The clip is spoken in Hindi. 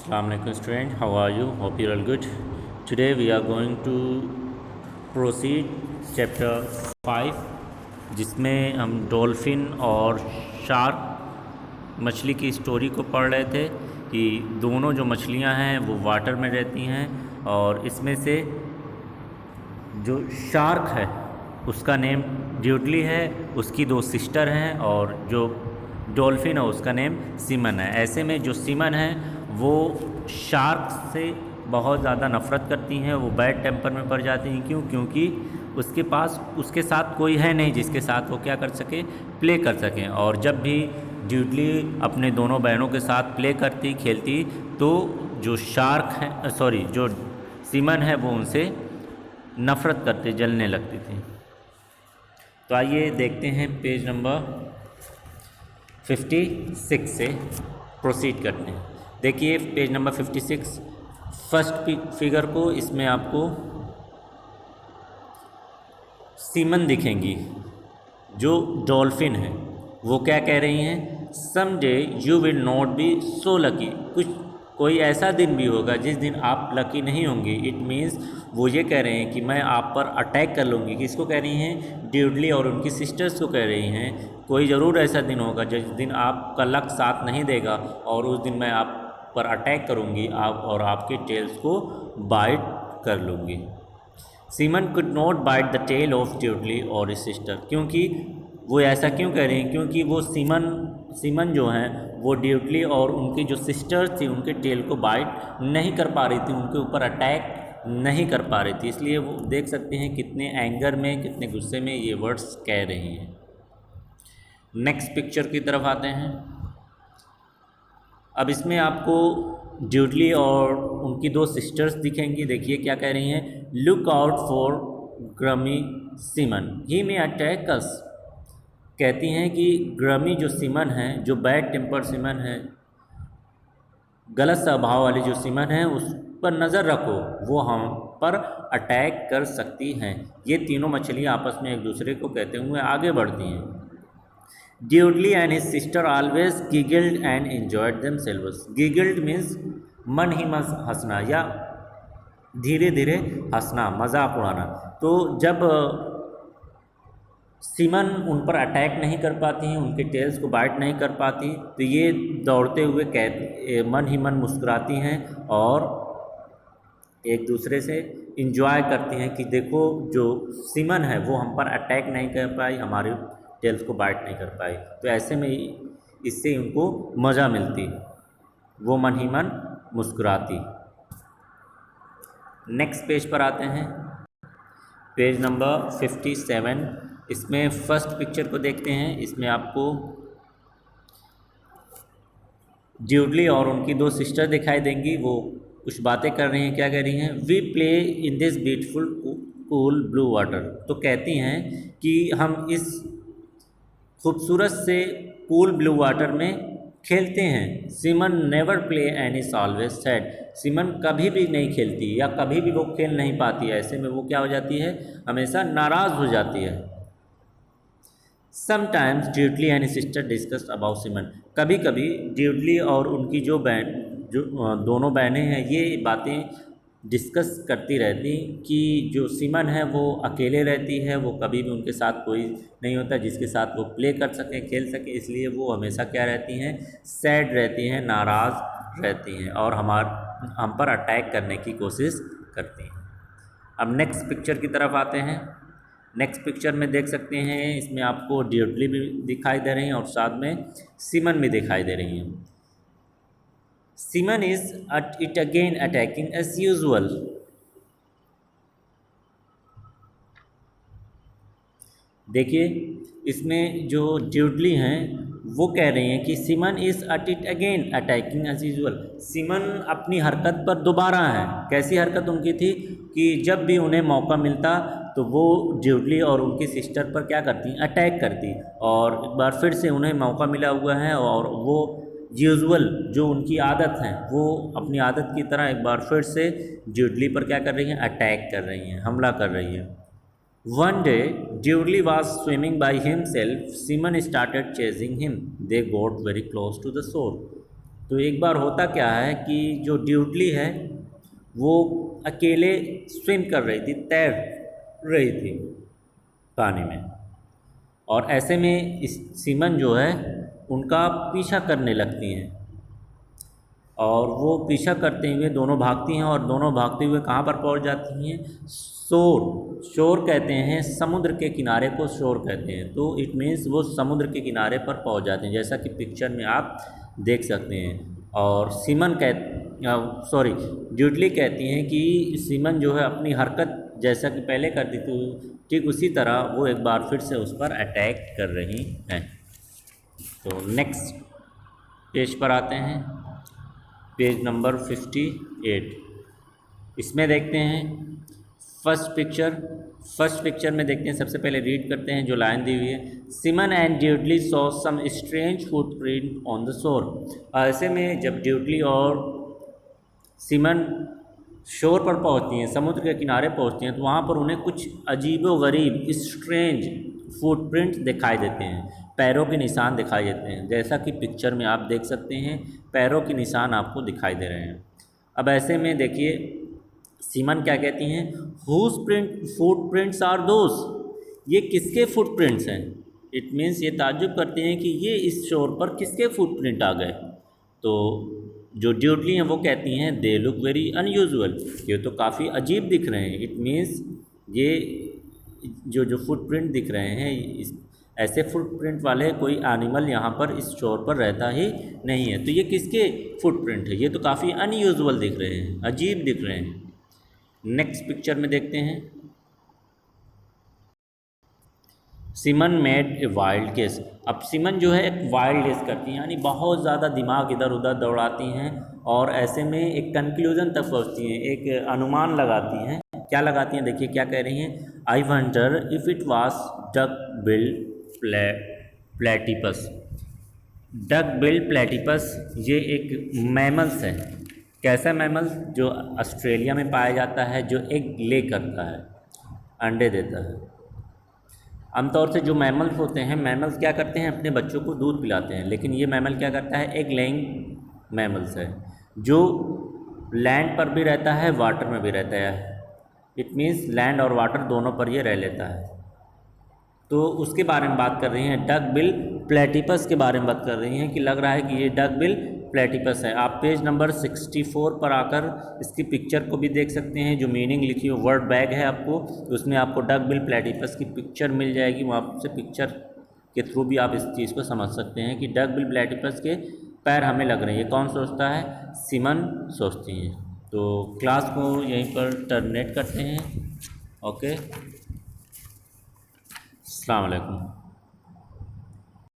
Assalamu alaikum student, how are you? Hope you're all good. Today we are going to proceed chapter 5 जिसमें हम डॉल्फिन और शार्क मछली की स्टोरी को पढ़ रहे थे कि दोनों जो मछलियां हैं वो वाटर में रहती हैं और इसमें से जो शार्क है उसका नेम ड्यूडली है, उसकी दो सिस्टर हैं और जो डॉल्फिन है उसका नेम सीमन है। ऐसे में जो सीमन है वो शार्क से बहुत ज़्यादा नफ़रत करती हैं, वो बैड टेम्पर में पड़ जाती हैं। क्योंकि उसके पास उसके साथ कोई है नहीं जिसके साथ वो क्या कर सके, प्ले कर सकें। और जब भी ड्यूडली अपने दोनों बहनों के साथ प्ले करती खेलती तो जो शार्क है जो सीमन है वो उनसे नफ़रत करते जलने लगती थी। तो आइए देखते हैं पेज नंबर 56 से प्रोसीड करते हैं। देखिए पेज नंबर 56 फर्स्ट फिगर को, इसमें आपको सीमन दिखेंगी जो डॉल्फिन है। वो क्या कह रही हैं, some day you will not be so lucky. कोई ऐसा दिन भी होगा जिस दिन आप लकी नहीं होंगी। इट मीन्स वो ये कह रहे हैं कि मैं आप पर अटैक कर लूँगी। किसको कह रही हैं, ड्यूडली और उनकी सिस्टर्स को कह रही हैं। कोई ज़रूर ऐसा दिन होगा जिस दिन आपका लक साथ नहीं देगा और उस दिन मैं आप पर अटैक करूँगी और आपके टेल्स को बाइट कर लूँगी। Simon could not bite the tail of Dudley और हिज सिस्टर। क्योंकि वो ऐसा क्यों कह रही हैं, क्योंकि वो सीमन जो हैं वो ड्यूडली और उनकी जो सिस्टर्स थी उनके टेल को बाइट नहीं कर पा रही थी, उनके ऊपर अटैक नहीं कर पा रही थी। इसलिए वो देख सकते हैं कितने एंगर में, कितने गुस्से में ये वर्ड्स कह रही हैं। नेक्स्ट पिक्चर की तरफ आते हैं। अब इसमें आपको ड्यूडली और उनकी दो सिस्टर्स दिखेंगी। देखिए क्या कह रही हैं, look out for Grammy semen, he may attack अस। कहती हैं कि ग्रमी जो सीमन है, जो बैड टेम्पर सीमन है, गलत स्वभाव वाली जो सीमन है, उस पर नज़र रखो, वो हम पर अटैक कर सकती हैं। ये तीनों मछलियाँ आपस में एक दूसरे को कहते हुए आगे बढ़ती हैं। Dudley and his sister always giggled and enjoyed themselves. Giggled means मन ही मन हंसना या धीरे धीरे हंसना, मजाक उड़ाना। तो जब सीमन उन पर अटैक नहीं कर पाती हैं, उनके टेल्स को बाइट नहीं कर पाती, तो ये दौड़ते हुए मन ही मन मुस्कुराती हैं और एक दूसरे से इंजॉय करती हैं कि देखो जो सीमन है वो हम पर अटैक नहीं कर पाई, हमारे टेल्स को बाइट नहीं कर पाई। तो ऐसे में इससे उनको मज़ा मिलती, वो मन ही मन मुस्कुराती। नेक्स्ट पेज पर आते हैं, पेज नंबर 57। इसमें फर्स्ट पिक्चर को देखते हैं। इसमें आपको ड्यूडली और उनकी दो सिस्टर दिखाई देंगी। वो कुछ बातें कर रही हैं। क्या कह रही हैं, we play in this beautiful cool blue water. तो कहती हैं कि हम इस खूबसूरत से कूल ब्लू वाटर में खेलते हैं। Semen never play and is always sad. Semen कभी भी नहीं खेलती या कभी भी वो खेल नहीं पाती है। ऐसे में वो क्या हो जाती है, हमेशा नाराज़ हो जाती है। Sometimes Dudley and sister discuss about Simon. कभी कभी ड्यूडली और उनकी जो दोनों बहनें हैं ये बातें डिस्कस करती रहती कि जो सीमन है वो अकेले रहती है, वो कभी भी उनके साथ कोई नहीं होता जिसके साथ वो प्ले कर सकें, खेल सकें। इसलिए वो हमेशा क्या रहती हैं, सैड रहती हैं, नाराज़ रहती हैं और हम पर अटैक करने की कोशिश करती हैं। अब नेक्स्ट पिक्चर की तरफ आते हैं। नेक्स्ट पिक्चर में देख सकते हैं, इसमें आपको ड्यूडली भी दिखाई दे रही हैं और साथ में सीमन भी दिखाई दे रही हैं। Seaman is it again attacking as usual. देखिए इसमें जो ड्यूडली हैं वो कह रही हैं कि Seaman is at it again attacking as usual. Seaman अपनी हरकत पर दोबारा है। कैसी हरकत उनकी थी कि जब भी उन्हें मौका मिलता तो वो ड्यूडली और उनकी सिस्टर पर क्या करती, अटैक करती। और एक बार फिर से उन्हें मौका मिला हुआ है और वो यूजुअल जो उनकी आदत है वो अपनी आदत की तरह एक बार फिर से ड्यूडली पर क्या कर रही हैं, अटैक कर रही हैं, हमला कर रही हैं। One day, Dudley was swimming by himself. Simon started chasing him. They got very close to the shore. तो एक बार होता क्या है कि जो ड्यूडली है वो अकेले स्विम कर रही थी, तैर रही थी पानी में, और ऐसे में इस सीमन जो है उनका पीछा करने लगती हैं, और वो पीछा करते हुए दोनों भागती हैं, और दोनों भागते हुए कहाँ पर पहुँच जाती हैं? शोर। शोर कहते हैं समुद्र के किनारे को, शोर कहते हैं। तो इट मीन्स वो समुद्र के किनारे पर पहुँच जाते हैं, जैसा कि पिक्चर में आप देख सकते हैं। और सीमन ड्यूडली कहती हैं कि सीमन जो है अपनी हरकत जैसा कि पहले करती थी ठीक उसी तरह वो एक बार फिर से उस पर अटैक कर रही हैं। तो नेक्स्ट पेज पर आते हैं, पेज नंबर 58। इसमें देखते हैं फर्स्ट पिक्चर में देखते हैं, सबसे पहले रीड करते हैं जो लाइन दी हुई है। Simon and Dudley saw some strange footprint on the shore. ऐसे में जब ड्यूडली और सीमन शोर पर पहुंचती हैं, समुद्र के किनारे पहुंचती हैं, तो वहाँ पर उन्हें कुछ अजीबोगरीब स्ट्रेंज फुटप्रिंट दिखाई देते हैं, पैरों के निशान दिखाई देते हैं, जैसा कि पिक्चर में आप देख सकते हैं पैरों के निशान आपको दिखाई दे रहे हैं। अब ऐसे में देखिए सीमन क्या कहती हैं, हुज फुटप्रिंट्स आर दोस, ये किसके फुटप्रिंट्स हैं? इट मीन्स ये ताज्जुब करते हैं कि ये इस शोर पर किसके फुटप्रिंट आ गए। तो जो ड्यूडली हैं वो कहती हैं दे लुक वेरी अनयूजुअल, ये तो काफ़ी अजीब दिख रहे हैं। इट मीन्स ये जो फुटप्रिंट दिख रहे हैं, ऐसे फुटप्रिंट वाले कोई एनिमल यहाँ पर इस शोर पर रहता ही नहीं है, तो ये किसके फुटप्रिंट है? ये तो काफ़ी अनयूजुअल दिख रहे हैं, अजीब दिख रहे हैं। नेक्स्ट पिक्चर में देखते हैं, Seaman made a wild guess. अब सीमन जो है एक वाइल्ड गेस करती हैं, यानी बहुत ज़्यादा दिमाग इधर उधर दौड़ाती हैं, और ऐसे में एक कंक्लूजन तक पहुँचती हैं, एक अनुमान लगाती हैं। क्या लगाती हैं? देखिए क्या कह रही हैं, I wonder if it was duck bill platypus. Duck bill platypus ये एक मैमल्स है। कैसा मैमल? जो ऑस्ट्रेलिया में पाया जाता है, जो एग ले करता है, अंडे देता है। आमतौर से जो मैमल्स होते हैं, मैमल्स क्या करते हैं, अपने बच्चों को दूध पिलाते हैं, लेकिन ये मैमल क्या करता है, एग लेइंग मैमल्स है, जो लैंड पर भी रहता है, वाटर में भी रहता है। इट मीन्स लैंड और वाटर दोनों पर ये रह लेता है। तो उसके बारे में बात कर रही हैं, डक बिल प्लेटिपस के बारे में बात कर रही हैं कि लग रहा है कि ये डक बिल प्लेटिपस है। आप पेज नंबर 64 पर आकर इसकी पिक्चर को भी देख सकते हैं, जो मीनिंग लिखी हुई वर्ड बैग है आपको, उसमें आपको डक बिल प्लेटिपस की पिक्चर मिल जाएगी। वहाँ से पिक्चर के थ्रू भी आप इस चीज़ को समझ सकते हैं कि डक बिल प्लेटिपस के पैर हमें लग रहे हैं। ये कौन सोचता है? सीमन सोचती हैं। तो क्लास को यहीं पर टर्मिनेट करते हैं। ओके, अस्सलाम वालेकुम।